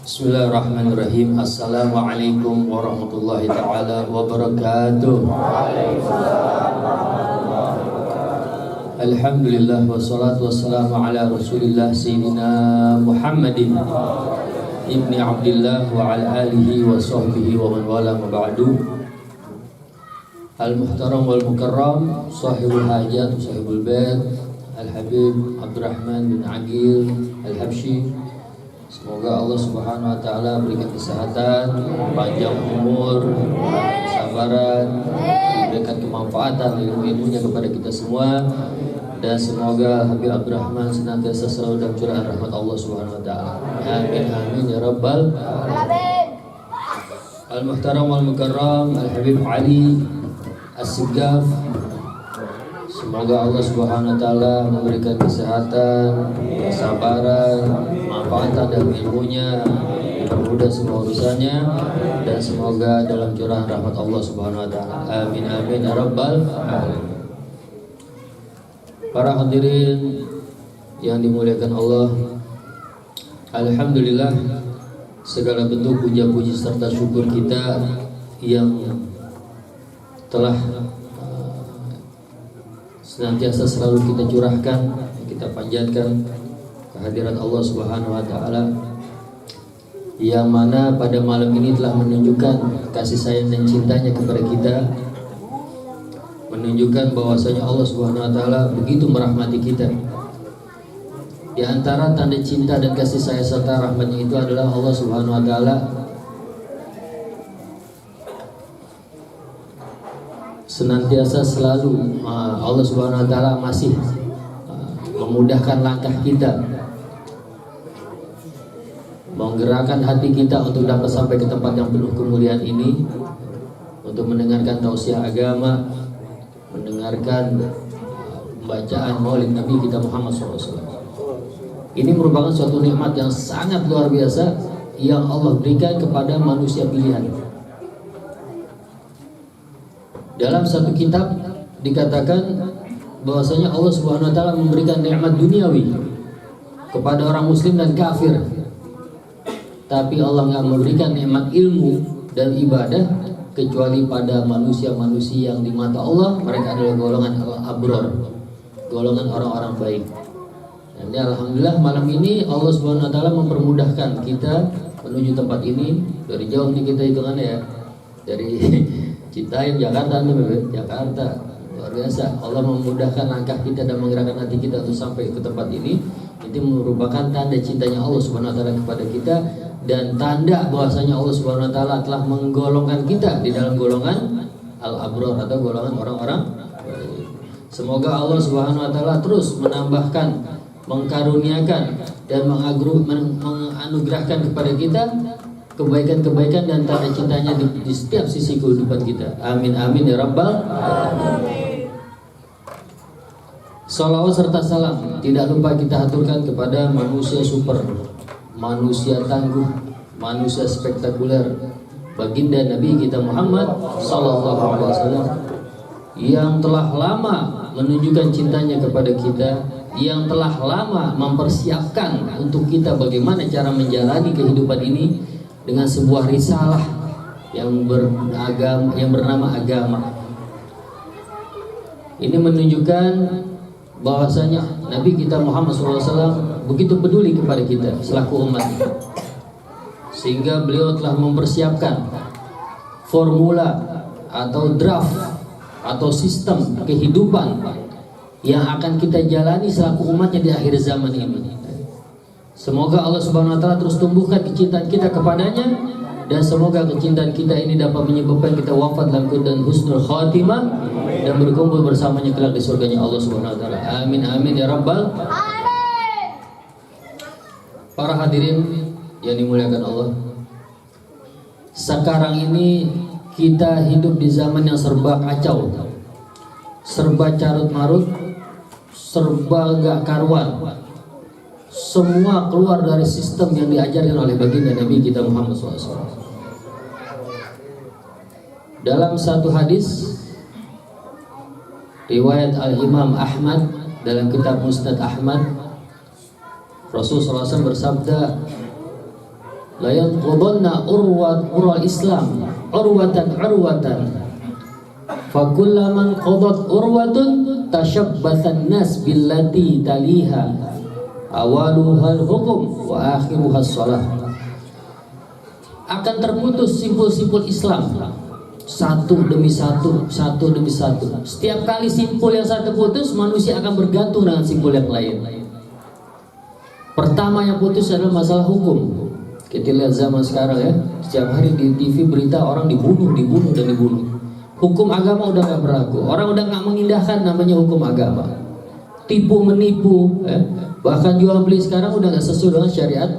Bismillahirrahmanirrahim. Assalamualaikum warahmatullahi ta'ala wabarakatuh. Alhamdulillah wassalatu wassalamu ala rasulillah Sayyidina Muhammadin ibni Abdillah wa ala alihi wa sahbihi wa man wala ma ba'du. Al-muhtaram wal mukarram, sahibul hajat, sahibul bait, Al-Habib Abdurrahman bin Aqil Al-Habsyi. Semoga Allah Subhanahu wa taala berikan kesehatan, panjang umur, kesabaran, diberikan kemanfaatan ilmu-ilmunya kepada kita semua, dan semoga Habib Abdurrahman senantiasa selalu dalam curahan rahmat Allah Subhanahu wa taala. Amin amin ya rabbal alamin. Al-muhtaram wal mukarram Al-Habib Ali As-Sigaf, semoga Allah Subhanahu wa taala memberikan kesehatan, kesabaran, manfaatan dan ilmunya, dipermudah semua urusannya, dan semoga dalam curahan rahmat Allah Subhanahu wa taala. Amin amin ya rabbal alamin. Para hadirin yang dimuliakan Allah, alhamdulillah segala bentuk puja-puji serta syukur kita yang telah senantiasa selalu kita curahkan, kita panjatkan kehadiran Allah Subhanahu wa taala, yang mana pada malam ini telah menunjukkan kasih sayang dan cintanya kepada kita, menunjukkan bahwasanya Allah Subhanahu wa taala begitu merahmati kita. Di antara tanda cinta dan kasih sayang serta rahmatnya itu adalah Allah Subhanahu wa taala senantiasa selalu Allah Subhanahu wa taala masih memudahkan langkah kita, menggerakkan hati kita untuk dapat sampai ke tempat yang penuh kemuliaan ini, untuk mendengarkan tausiah agama, mendengarkan bacaan maulid Nabi kita Muhammad SAW. Ini merupakan suatu nikmat yang sangat luar biasa yang Allah berikan kepada manusia pilihan. Dalam satu kitab dikatakan bahwasanya Allah Subhanahu wa taala memberikan nikmat duniawi kepada orang muslim dan kafir, tapi Allah nggak memberikan nikmat ilmu dan ibadah kecuali pada manusia-manusia yang di mata Allah mereka adalah golongan al-abror, golongan orang-orang baik. Dan alhamdulillah malam ini Allah Subhanahu wa taala mempermudahkan kita menuju tempat ini. Dari jauh nih kita hitungannya ya, dari Citaim, Jakarta, Jakarta, luar biasa. Allah memudahkan langkah kita dan menggerakkan hati kita untuk sampai ke tempat ini. Itu merupakan tanda cintanya Allah Subhanahu wa taala kepada kita, dan tanda bahwasanya Allah Subhanahu wa taala telah menggolongkan kita di dalam golongan al-abror atau golongan orang-orang baik. Semoga Allah Subhanahu wa taala terus menambahkan, mengkaruniakan dan menganugerahkan kepada kita kebaikan-kebaikan dan tanda cintanya di setiap sisi kehidupan kita. Amin amin ya rabbal alamin. Salawat serta salam tidak lupa kita aturkan kepada manusia super, manusia tangguh, manusia spektakuler, baginda Nabi kita Muhammad sallallahu alaihi wasallam, yang telah lama menunjukkan cintanya kepada kita, yang telah lama mempersiapkan untuk kita bagaimana cara menjalani kehidupan ini dengan sebuah risalah yang bernama agama. Ini menunjukkan bahwasanya Nabi kita Muhammad SAW begitu peduli kepada kita selaku umat, sehingga beliau telah mempersiapkan formula atau draft atau sistem kehidupan yang akan kita jalani selaku umatnya di akhir zaman ini. Semoga Allah Subhanahu wa taala terus tumbuhkan kecintaan kita kepadanya, dan semoga kecintaan kita ini dapat menyebabkan kita wafat dalam keadaan husnul khatimah dan berkumpul bersamanya kelak di surganya Allah Subhanahu wa taala. Amin amin ya rabbal alamin. Para hadirin yang dimuliakan Allah, sekarang ini kita hidup di zaman yang serba kacau, serba carut marut, serba gak karuan. Semua keluar dari sistem yang diajarkan oleh baginda Nabi kita Muhammad SAW. Dalam satu hadis riwayat Al-Imam Ahmad dalam kitab Musnad Ahmad, Rasulullah SAW bersabda, la yanqudanna urwal Islam urwatan fa kullaman qadat urwatun tashabbathan nas billati taliha awaluhal hukum wa akhiruhas shalah. Akan terputus simpul-simpul Islam satu demi satu. Setiap kali simpul yang satu putus, manusia akan bergantung dengan simpul yang lain. Pertama yang putus adalah masalah hukum. Kita lihat zaman sekarang ya, setiap hari di TV berita orang dibunuh. Hukum agama udah gak berlaku. Orang udah gak mengindahkan namanya hukum agama. Tipu menipu, bahkan jual beli sekarang udah gak sesuai dengan syariat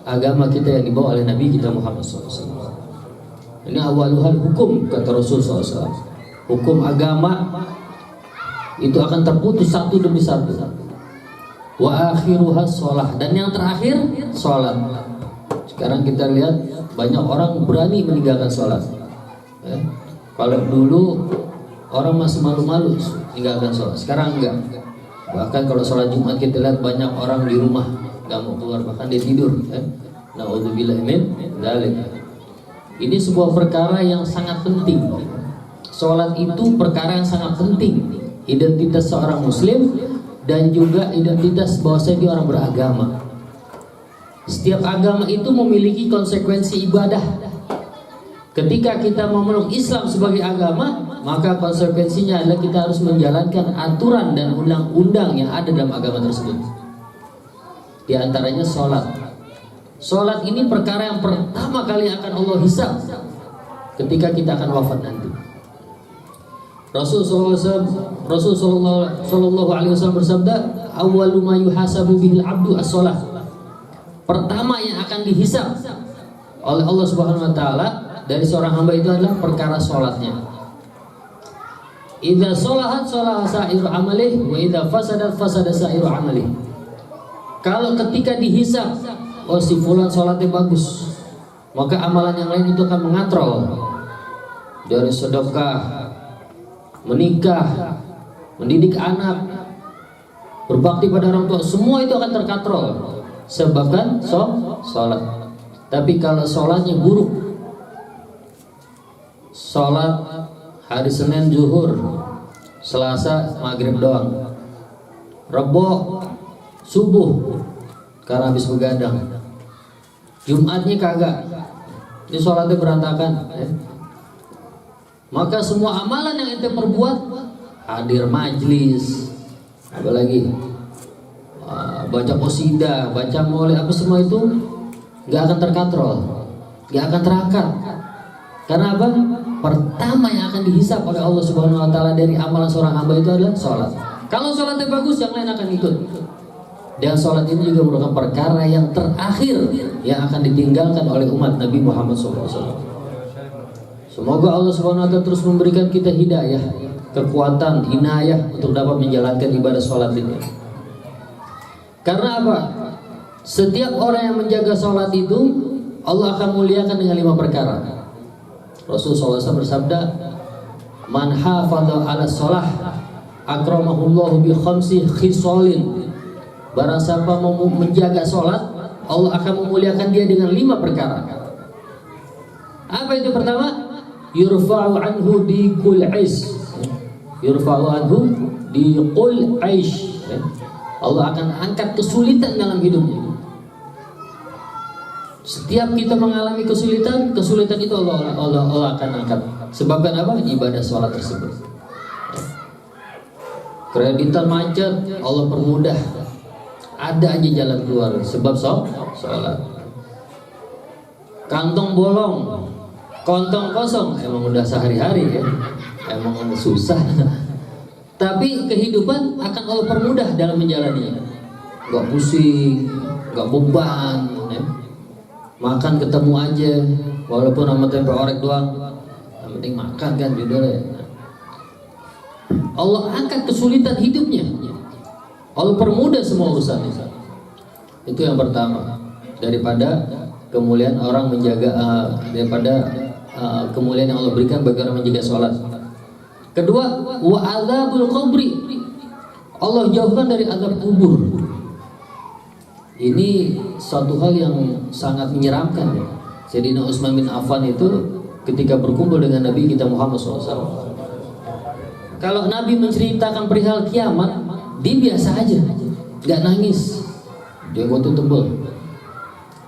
agama kita yang dibawa oleh Nabi kita Muhammad SAW. Ini awaluhal hukum, kata Rasul SAW. Hukum agama itu akan terputus satu demi satu. Wa akhiruhas shalah, dan yang terakhir sholat. Sekarang kita lihat banyak orang berani meninggalkan sholat. Kalau dulu orang masih malu-malu meninggalkan sholat, sekarang enggak. Bahkan kalau sholat Jumat kita lihat banyak orang di rumah nggak mau keluar, bahkan dia tidur. Naudzubillah min dzalik. Ini sebuah perkara yang sangat penting. Sholat itu perkara yang sangat penting. Identitas seorang muslim dan juga identitas bahwasanya dia orang beragama. Setiap agama itu memiliki konsekuensi ibadah. Ketika kita memeluk Islam sebagai agama, maka konsekuensinya adalah kita harus menjalankan aturan dan undang-undang yang ada dalam agama tersebut. Di antaranya sholat. Sholat ini perkara yang pertama kali akan Allah hisab ketika kita akan wafat nanti. Rasulullah Sallallahu Alaihi Wasallam bersabda, "Awwalu ma yuhasabu bihil abdu as-sholah." Pertama yang akan dihisab oleh Allah Subhanahu Wa Taala dari seorang hamba itu adalah perkara sholatnya. Idza sholahat sholaha sa'iru amalih, wa idza fasadat fasada sa'iru amalih. Kalau ketika dihisab, oh si fulan sholatnya bagus, maka amalan yang lain itu akan mengatrol. Dari sedekah, menikah, mendidik anak, berbakti pada orang tua, semua itu akan terkatrol sebabkan sholat. Tapi kalau sholatnya buruk, sholat hari Senin zuhur, Selasa maghrib doang, Rebo subuh karena habis begadang, Jumatnya kagak, ini sholatnya berantakan. Maka semua amalan yang ente perbuat, hadir majlis, apalagi baca qasidah, baca maulid, apa semua itu nggak akan terkatrol, nggak akan terangkat. Karena apa? Pertama yang akan dihisab oleh Allah Subhanahu Wa Taala dari amalan seorang hamba itu adalah sholat. Kalau sholatnya bagus, yang lain akan ikut. Dan sholat ini juga merupakan perkara yang terakhir yang akan ditinggalkan oleh umat Nabi Muhammad SAW. Semoga Allah Subhanahu Wa Taala terus memberikan kita hidayah, kekuatan, inayah untuk dapat menjalankan ibadah sholat ini. Karena apa? Setiap orang yang menjaga sholat itu Allah akan muliakan dengan 5 perkara. Rasulullah SAW bersabda, "Man hafadha 'ala sholah akramahullahu bi khamsi khisalin." Barang siapa mau menjaga sholat, Allah akan memuliakan dia dengan 5 perkara. Apa itu pertama? Yurfa'u anhu diqul aish. Yurfa'u anhu diqul aish. Allah akan angkat kesulitan dalam hidupnya. Setiap kita mengalami kesulitan itu Allah akan angkat. Sebabkan apa? Ibadah sholat tersebut. Kreditan macet, Allah permudah. Ada aja jalan keluar sebab sholat. Kantong bolong, kontong kosong, emang udah sehari-hari ya, emang susah. Tapi kehidupan akan Allah permudah dalam menjalaninya. Gak pusing, gak beban ya. Makan ketemu aja, walaupun sama tempe orek doang, yang penting makan kan judulnya. Allah angkat kesulitan hidupnya, Allah permudah semua urusannya. Itu yang pertama. Daripada kemuliaan orang menjaga, daripada kemuliaan yang Allah berikan bagi orang menjaga sholat. Kedua, wa adzabul qabri. Allah jauhkan dari azab kubur. Ini suatu hal yang sangat menyeramkan ya. Sayyidina Utsman bin Affan itu ketika berkumpul dengan Nabi kita Muhammad SAW, kalau Nabi menceritakan perihal kiamat, dia biasa aja, nggak nangis, dia waktu tebel.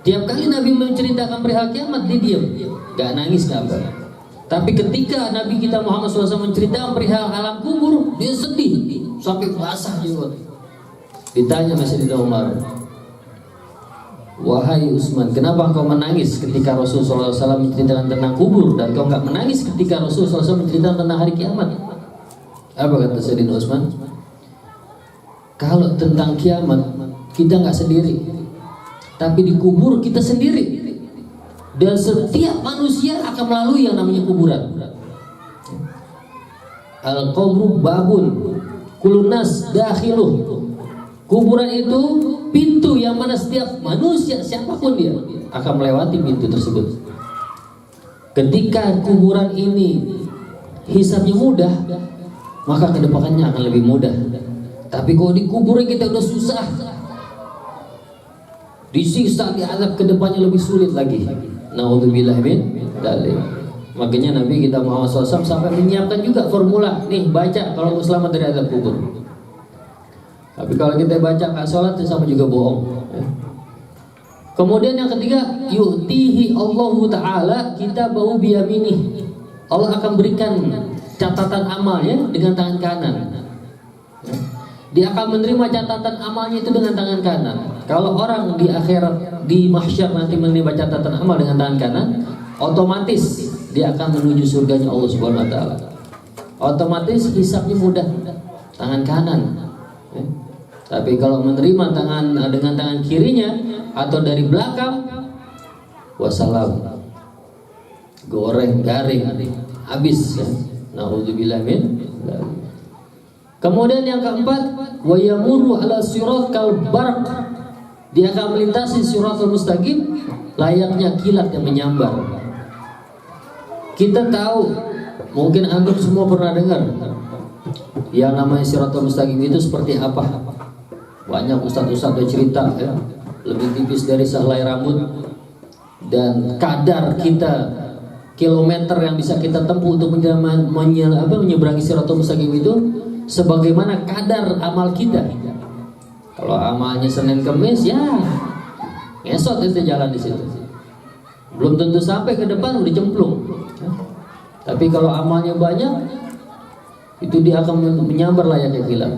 Tiap kali Nabi menceritakan perihal kiamat, dia diam, nggak nangis, nggak apa. Tapi ketika Nabi kita Muhammad SAW menceritakan perihal alam kubur, dia sedih sampai basah juga. Ditanya Sayyidina Umar, wahai Utsman, kenapa engkau menangis ketika Rasulullah SAW menceritakan tentang kubur, dan kau nggak menangis ketika Rasulullah SAW menceritakan tentang hari kiamat? Apa kata Sayyidina Utsman? Kalau tentang kiamat kita nggak sendiri, tapi di kubur kita sendiri. Dan setiap manusia akan melalui yang namanya kuburan. Al-qabru babun kulun nas dakhiluh. Kuburan itu pintu yang mana setiap manusia, siapapun dia, akan melewati pintu tersebut. Ketika kuburan ini hisabnya mudah, maka kedepannya akan lebih mudah. Tapi kalau di kuburan kita udah susah, disiksa, diazab, kedepannya lebih sulit lagi. Naudzubillah min dzalik. Makanya Nabi kita Muhammad SAW sampai menyiapkan juga formula, nih baca kalau mau selamat dari azab kubur. Tapi kalau kita baca nggak sholat, itu sama juga bohong. Kemudian yang ketiga, yu'tihi Allahu Ta'ala kitabahu biyaminih. Allah akan berikan catatan amalnya dengan tangan kanan. Dia akan menerima catatan amalnya itu dengan tangan kanan. Kalau orang di akhirat, di mahsyar nanti menerima catatan amal dengan tangan kanan, otomatis dia akan menuju surganya Allah Subhanahu Wa Ta'ala. Otomatis hisabnya mudah, tangan kanan. Tapi kalau menerima dengan tangan kirinya atau dari belakang, wassalam, goreng, garing, habis. Naudzubillah min. Kemudian yang keempat, wa yamurru ala sirat kal barq. Dia akan melintasi siratal mustaqim layaknya kilat yang menyambar. Kita tahu, mungkin antum semua pernah dengar yang namanya siratal mustaqim itu seperti apa. Banyak ustadz-ustadz yang cerita ya, lebih tipis dari sehelai rambut, dan kadar kita kilometer yang bisa kita tempuh untuk menyeberangi siratal mustaqim itu sebagaimana kadar amal kita. Kalau amalnya Senin Kemis, ya ngesot itu jalan di situ. Belum tentu sampai ke depan udah cemplung. Tapi kalau amalnya banyak, itu dia akan menyambar layaknya kilat.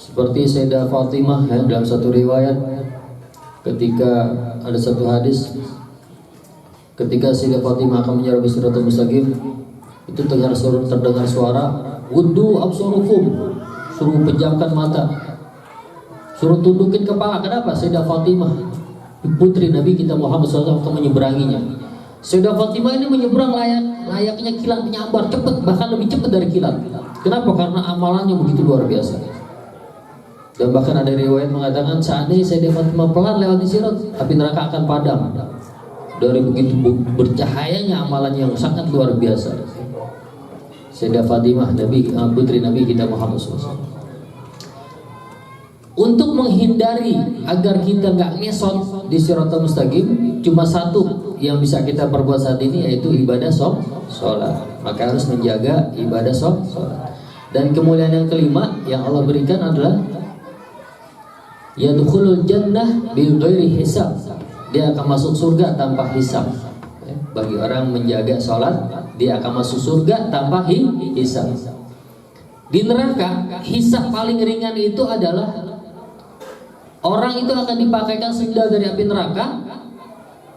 Seperti Sayyidah Fatimah ya, dalam satu riwayat, ketika ada satu hadis, ketika Sayyidah Fatimah akan menyerbu siratal mustaqim, itu terdengar suara, wudhu absarukum, suruh pejamkan mata, suruh tundukin kepala. Kenapa? Sayyidah Fatimah, putri Nabi kita Muhammad SAW, akan menyeberanginya. Sayyidah Fatimah ini menyeberang layaknya kilat menyambar, cepat, bahkan lebih cepat dari kilat. Kenapa? Karena amalannya begitu luar biasa. Dan bahkan ada riwayat mengatakan, seandainya Sayyidah Fatimah pelan lewat di sirat, api neraka akan padam dari begitu bercahayanya amalannya yang sangat luar biasa. Sayyidah Fatimah, putri Nabi kita Muhammad SAW. Untuk menghindari agar kita nggak ngesot di siratal mustaqim, cuma satu yang bisa kita perbuat saat ini, yaitu ibadah sholat. Maka harus menjaga ibadah sholat. Dan kemuliaan yang kelima yang Allah berikan adalah yadkhulul jannah bil ghairi hisab. Dia akan masuk surga tanpa hisab. Bagi orang menjaga sholat, dia akan masuk surga tanpa hisab. Di neraka, hisab paling ringan itu adalah orang itu akan dipakaikan sendal dari api neraka.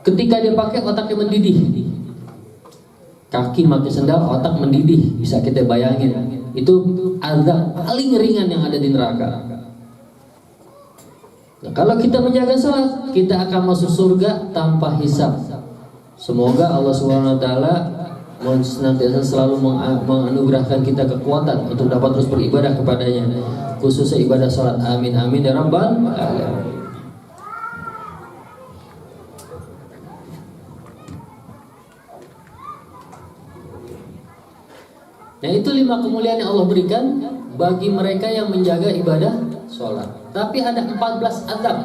Ketika dia pakai, otaknya mendidih. Kaki pakai sendal, otak mendidih. Bisa kita bayangin. Itu azab paling ringan yang ada di neraka. Nah, kalau kita menjaga sholat, kita akan masuk surga tanpa hisab. Semoga Allah Subhanahu Wa Taala senantiasa selalu menganugerahkan kita kekuatan untuk dapat terus beribadah kepadanya, khususnya ibadah sholat. Amin amin ya rabbal alamin. Nah, itu 5 kemuliaan yang Allah berikan bagi mereka yang menjaga ibadah sholat. Tapi ada 14 azab.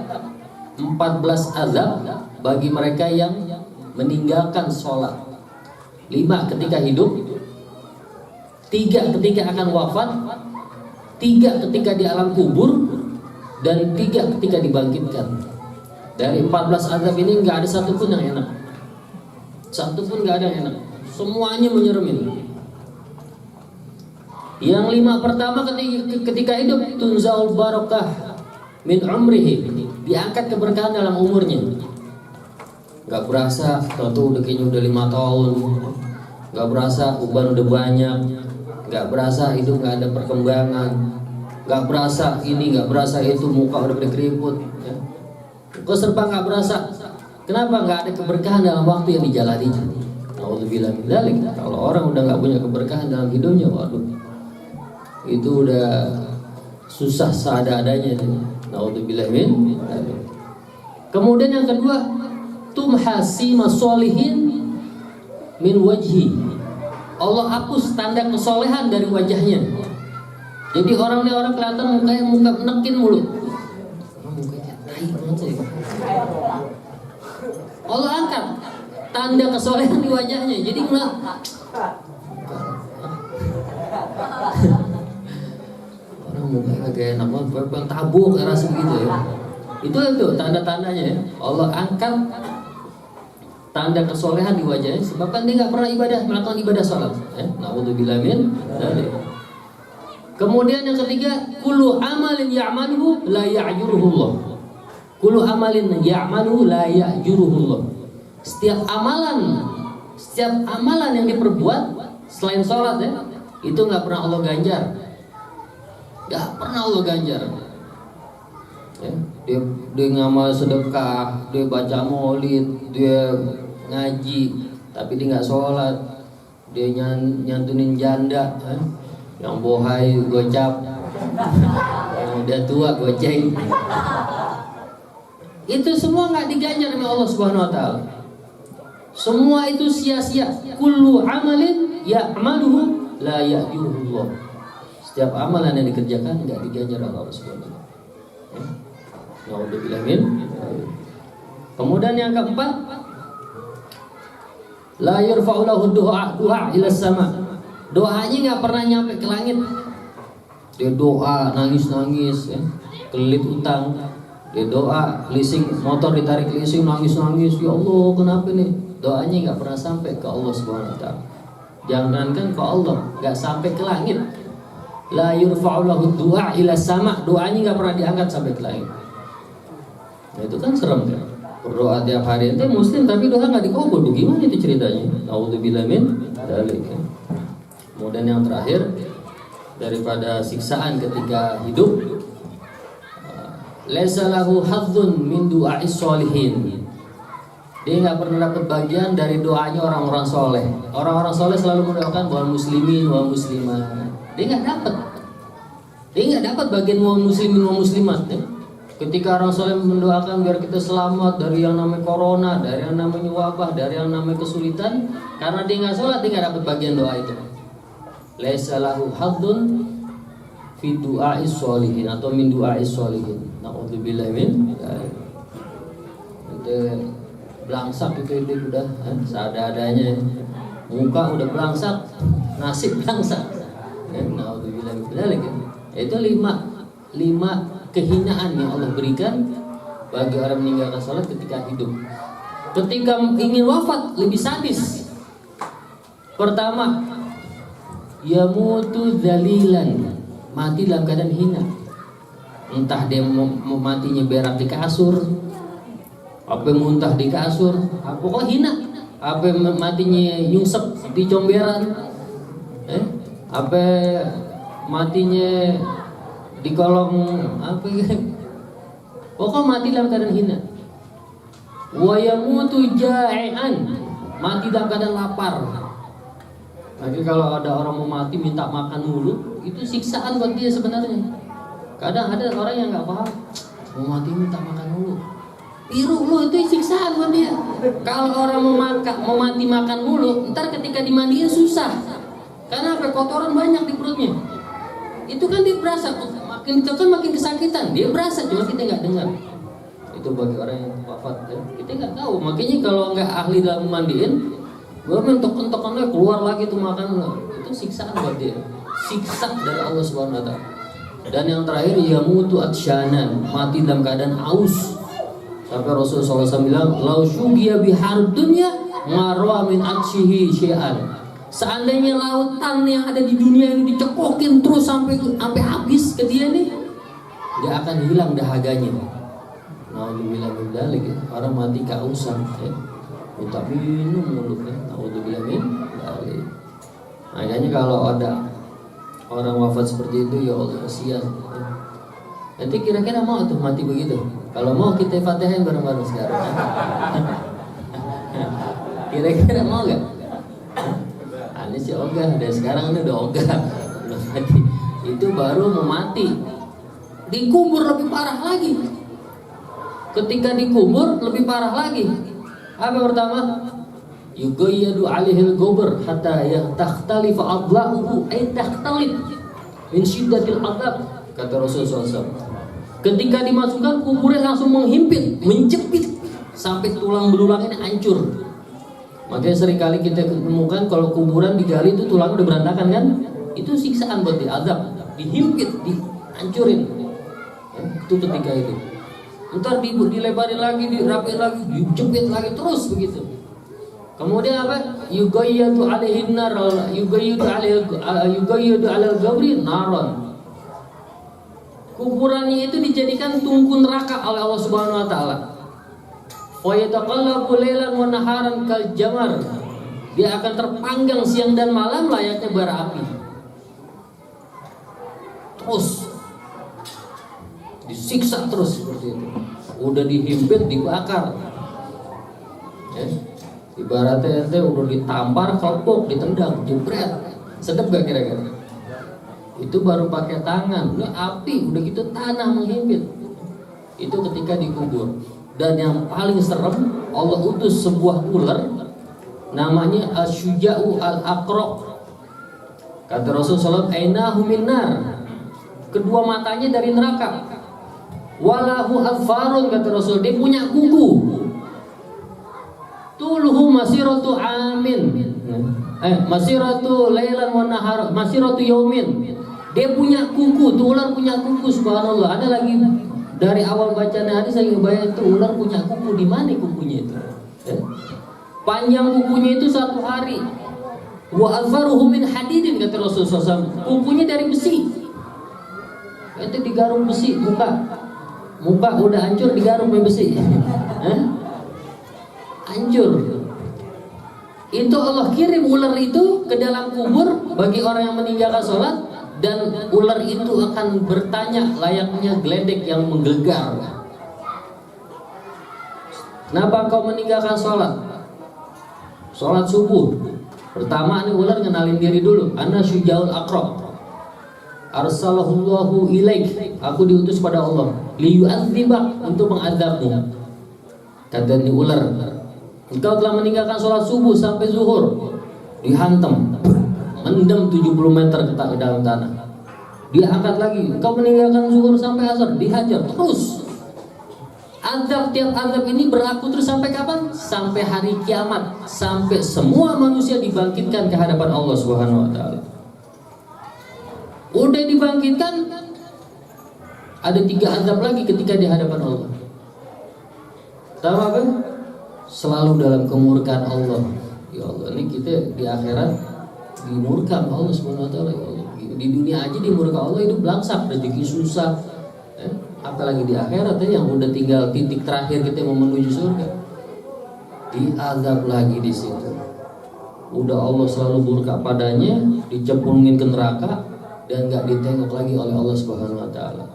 14 azab bagi mereka yang meninggalkan sholat. 5 ketika hidup, 3 ketika akan wafat, 3 ketika di alam kubur, dan 3 ketika dibangkitkan. Dari 14 azab ini nggak ada satupun yang enak. Satupun nggak ada yang enak. Semuanya menyeremin. Yang 5 pertama ketika hidup, tunzaul barakah min umrihi, diangkat keberkahan dalam umurnya. Nggak berasa, tahu udah kayaknya udah 5 tahun. Nggak berasa uban udah banyak. Nggak berasa hidup nggak ada perkembangan. Nggak berasa ini, nggak berasa itu, muka udah berkeriput. Ya. Keserba nggak berasa. Kenapa? Nggak ada keberkahan dalam waktu yang dijalani. Nauzubillah min dzalik. Kalau orang udah nggak punya keberkahan dalam hidupnya, waduh, itu udah susah seadanya. Nauzubillah min dzalik. Kemudian yang kedua, tumhasi masolihin min wajhi. Allah hapus tanda kesolehan dari wajahnya. Jadi orang kelihatan mukanya muka menekin mulu. Mukanya tai banget. Allah angkat tanda kesolehan di wajahnya. Jadi orang mukanya kayak enak banget, pengen tabuk rasa begitu ya. Itu tanda-tandanya ya. Allah angkat tanda kesolehan di wajahnya sebabkan dia nggak pernah melakukan ibadah sholat. Naudzubillah min dzalik. Kemudian yang ketiga, kullu amalin ya'maluhu la ya'juruhullah. Kullu amalin ya'maluhu la ya'juruhullah. Setiap amalan yang diperbuat selain sholat ya, itu nggak pernah Allah ganjar. Nggak pernah Allah ganjar. Ya, dia ngamal sedekah, dia baca maulid, dia ngaji, tapi dia nggak sholat, dia nyantunin janda, yang bohai gocap, yang udah tua goceng. Itu semua nggak diganjar oleh Allah Subhanahu Wa Taala. Semua itu sia-sia. Kullu amalin ya'maluhu la ya'juruhullah. Setiap amalan yang dikerjakan nggak diganjar oleh Allah Subhanahu Wa Taala. Nauzubillah min. Kemudian yang keempat, la yarfa'u lahu du'a ila sama. Doanya nggak pernah nyampe ke langit. Dia doa nangis-nangis ya, kelit utang. Dia doa leasing motor ditarik leasing, nangis-nangis, ya Allah kenapa nih? Doanya nggak pernah sampai ke Allah Subhanahu Wa Taala. Jangankan ke Allah, nggak sampai ke langit. La yurfa'u lahu du'a ila sama. Doanya nggak pernah diangkat sampai ke langit. Nah, itu kan serem kan? Berdoa tiap hari ente muslim tapi doa nggak dikabul. Gimana itu ceritanya? Nauzubillah min dzalik. Kemudian yang terakhir, daripada siksaan ketika hidup, laisa lahu hadzun min du'a'is sholihin. Dia nggak pernah dapat bagian dari doanya orang-orang soleh. Orang-orang soleh selalu mendoakan wal muslimin wal muslimat. Dia nggak dapat. Dia nggak dapat bagian wal muslimin wal muslimat. Ya? Ketika orang soleh mendoakan biar kita selamat dari yang namanya corona, dari yang namanya wabah, dari yang namanya kesulitan, karena dia nggak sholat, dia nggak dapat bagian doa itu. Laisa lahu hadzun fi du'a'is sholihin atau min du'a'is sholihin. Nauzubillah min itu belangsak itu udah seadanya, muka udah belangsak, nasib belangsak. Nauzubillah min dzalik. Itu lima kehinaan yang Allah berikan bagi orang meninggalkan salat ketika hidup. Ketika ingin wafat lebih sadis. Pertama, yamutu dzalilan, mati dalam keadaan hina. Entah dia mau matinya berak di kasur, apa muntah di kasur, pokoknya hina. Apa matinya nyungsep di comberan, apa matinya di kolong apa ya? Pokoknya mati dalam keadaan hina. Wa yamutu ja'ian, mati dalam keadaan lapar. Jadi kalau ada orang mau mati minta makan mulu, itu siksaan buat dia sebenarnya. Kadang ada orang yang nggak paham, mau mati minta makan mulu. Piru lu itu siksaan buat dia. Kalau orang mau mati makan mulu, ntar ketika dimandiin susah. Karena apa? Kotoran banyak di perutnya. Itu kan dia berasa makin ditekan makin kesakitan, dia berasa cuma kita nggak dengar. Itu bagi orang yang wafat ya. Kita nggak tahu, makanya kalau nggak ahli dalam mandiin, gue mentok-entokannya keluar lagi tuh makan, itu siksaan buat dia, siksa dari Allah Subhanahu Wa Taala. Dan yang terakhir, yamutu atsyanan, mati dalam keadaan haus. Sampai Rasulullah SAW bilang, lau syugiya bihar dunya marwa min atsyihi syai'an. Seandainya lautan yang ada di dunia ini dicekokin terus sampai habis ke dia nih, nggak akan hilang dahaganya. Nauzubillah min dzalik, orang mati kehausan ya. Minta minum mulutnya. Nauzubillah min dzalik. Makanya kalau ada orang wafat seperti itu, ya Allah kasihan. Nanti kira-kira mau tuh mati begitu? Kalau mau kita Fatihain bareng-bareng sekarang. Kira-kira mau nggak? Ini sih ogah, dan sekarang ini udah ogah, belum mati. Itu baru mau mati. Dikubur lebih parah lagi. Ketika dikubur lebih parah lagi. Apa pertama? Yugayyadu alihil gubur hatta yakhtalifa adla'uhu ay takhtalif min syiddatil adab, kata Rasulullah SAW. Ketika dimasukkan, kuburnya langsung menghimpit, menjepit sampai tulang belulang ini hancur. Makanya seringkali kita temukan kalau kuburan digali itu tulang udah berantakan kan? Itu siksaan buat diazab, dihimpit, dihancurin. Itu ketika itu. Ntar dilebarin lagi, dirapiin lagi, dijepit lagi, terus begitu. Kemudian apa? Yugayyadu alaihin nar, yugayyadu alal gabri naron. Kuburannya itu dijadikan tungku neraka oleh Allah Subhanahu Wa Taala. Wa yataqallabu lailan wa naharan kal jamar. Dia akan terpanggang siang dan malam layaknya bara api. Terus disiksa terus seperti itu. Udah dihimpit, dibakar. Ya. Ibaratnya ente udah ditampar, kopok, ditendang, jebret. Sedep gak kira-kira? Itu baru pakai tangan. Ini api, udah gitu tanah menghimpit. Itu ketika dikubur. Dan yang paling serem, Allah utus sebuah ular namanya Asyuja'u al-Aqra. Kata Rasulullah SAW, ainahu minnar. Kedua matanya dari neraka. Walahu alfarun, kata Rasul, dia punya kuku. Tuluhu masiratu amin. Masiratu lailan wa nahar, masiratu yaumin. Dia punya kuku, tuh ular punya kuku, subhanallah. Ada lagi dari awal bacaan hadis saya bayang itu ular punya kuku, di mana kukunya itu? Ya? Panjang kukunya itu 1 hari. Wa alfaruhu min hadidin, kata Rasulullah SAW. Kukunya dari besi. Itu digarung besi, muka udah hancur digarung pakai besi. Hancur. Itu Allah kirim ular itu ke dalam kubur bagi orang yang meninggalkan sholat, dan ular itu akan bertanya layaknya geledek yang menggelegar. Kenapa kau meninggalkan sholat? Sholat subuh. Pertama ini ular ngenalin diri dulu. Ana syujaul aqra. Arsalahullahu ilaik. Aku diutus pada Allah liyu'adzibak, untuk mengazabmu. Kata ini ular, engkau telah meninggalkan sholat subuh sampai zuhur. Dihantam, mendem 70 meter ke dalam tanah. Dia angkat lagi, engkau meninggalkan zuhur sampai asar. Dihajar terus. Azab, tiap azab ini berlaku terus sampai kapan? Sampai hari kiamat. Sampai semua manusia dibangkitkan ke hadapan Allah Subhanahu Wa Taala. Udah dibangkitkan, ada 3 azab lagi ketika di hadapan Allah. Tahu apa? Selalu dalam kemurkaan Allah. Ya Allah, ini kita di akhirat dimurka Allah Subhanahu Wa Taala. Ya Allah, di dunia aja dimurka Allah, itu belangsak, rezeki susah. Apalagi di akhirat yang udah tinggal titik terakhir kita mau menuju surga. Diazab lagi di situ. Udah Allah selalu murka padanya, dicemplungin ke neraka, dan gak ditengok lagi oleh Allah Subhanahu Wa Taala.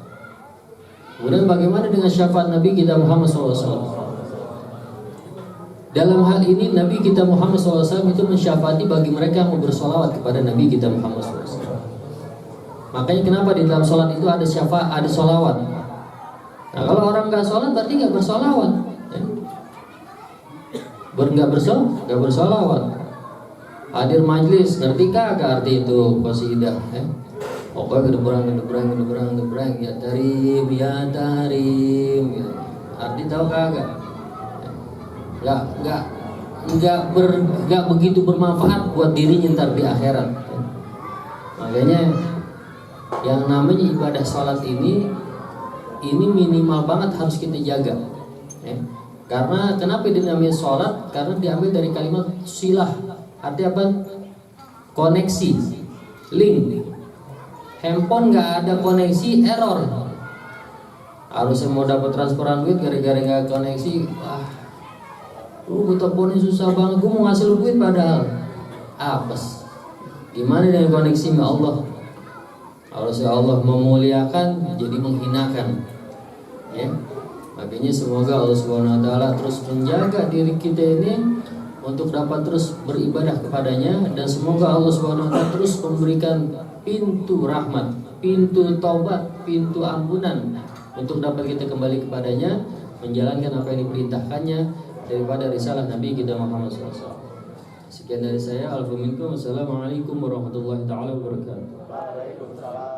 Kemudian bagaimana dengan syafaat Nabi kita Muhammad SAW? Dalam hal ini Nabi kita Muhammad SAW itu mensyafaati bagi mereka yang mau bersolawat kepada Nabi kita Muhammad SAW. Makanya kenapa di dalam sholat itu ada syafaat, ada solawat. Nah kalau orang nggak sholat berarti nggak bersolawat. Nggak bersolawat. Hadir majlis, ngerti kagak arti itu qasidah? Pokoknya gedebrang ya tarim ya tarim ya. Arti tahu kagak? Nggak begitu bermanfaat buat dirinya ntar di akhirat. Makanya yang namanya ibadah sholat ini minimal banget harus kita jaga. Karena kenapa dinamai sholat? Karena diambil dari kalimat silah. Artinya apa? Koneksi, link. Handphone nggak ada koneksi, error. Harusnya mau dapat transferan duit gara-gara nggak koneksi. Lu teleponnya susah banget. Gue mau ngasih lu duit padahal apes. Gimana dengan koneksi sama Allah? Harusnya Allah memuliakan jadi menghinakan. Ya. Makanya semoga Allah Subhanahu wa taala terus menjaga diri kita ini untuk dapat terus beribadah kepadanya, dan semoga Allah Subhanahu wa taala terus memberikan pintu rahmat, pintu taubat, pintu ampunan untuk dapat kita kembali kepadanya, menjalankan apa yang diperintahkannya daripada risalah Nabi kita Muhammad SAW. Sekian dari saya. Assalamualaikum warahmatullahi taala wabarakatuh.